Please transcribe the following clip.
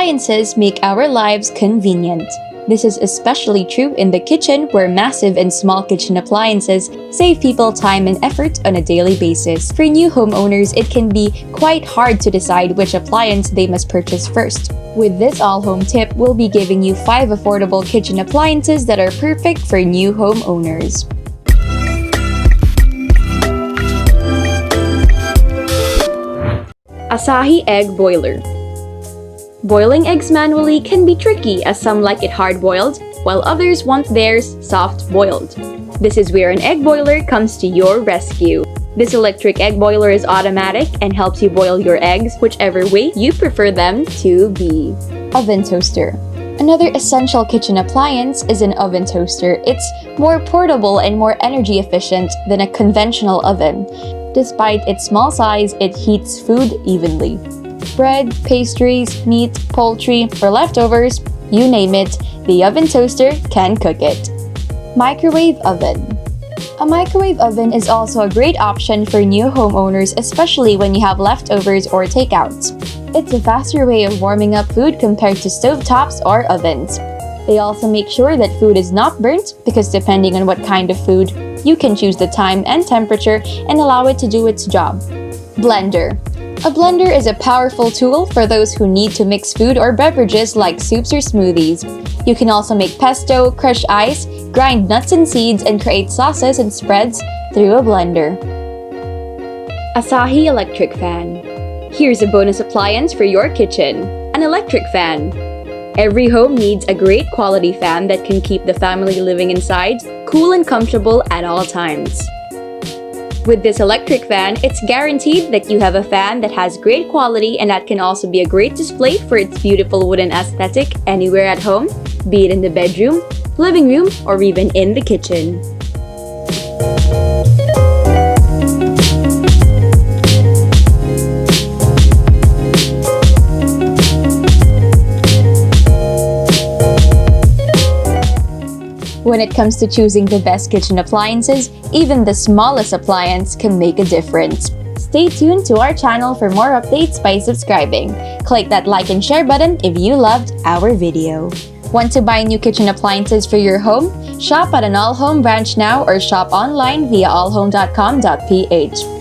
appliances make our lives convenient. This is especially true in the kitchen, where massive and small kitchen appliances save people time and effort on a daily basis. For new homeowners, it can be quite hard to decide which appliance they must purchase first. With this all-home tip, we'll be giving you 5 affordable kitchen appliances that are perfect for new homeowners. Asahi Egg Boiler. Boiling eggs manually can be tricky, as some like it hard-boiled, while others want theirs soft-boiled. This is where an egg boiler comes to your rescue. This electric egg boiler is automatic and helps you boil your eggs whichever way you prefer them to be. Oven toaster. Another essential kitchen appliance is an oven toaster. It's more portable and more energy efficient than a conventional oven. Despite its small size, it heats food evenly. Bread, pastries, meat, poultry, or leftovers, you name it, the oven toaster can cook it. Microwave oven. A microwave oven is also a great option for new homeowners, especially when you have leftovers or takeouts. It's a faster way of warming up food compared to stovetops or ovens. They also make sure that food is not burnt, because depending on what kind of food, you can choose the time and temperature and allow it to do its job. Blender. A blender is a powerful tool for those who need to mix food or beverages like soups or smoothies. You can also make pesto, crush ice, grind nuts and seeds, and create sauces and spreads through a blender. Asahi Electric Fan. Here's a bonus appliance for your kitchen: an electric fan. Every home needs a great quality fan that can keep the family living inside cool and comfortable at all times. With this electric fan, it's guaranteed that you have a fan that has great quality and that can also be a great display for its beautiful wooden aesthetic anywhere at home, be it in the bedroom, living room, or even in the kitchen. When it comes to choosing the best kitchen appliances, even the smallest appliance can make a difference. Stay tuned to our channel for more updates by subscribing. Click that like and share button if you loved our video. Want to buy new kitchen appliances for your home? Shop at an All Home branch now or shop online via allhome.com.ph.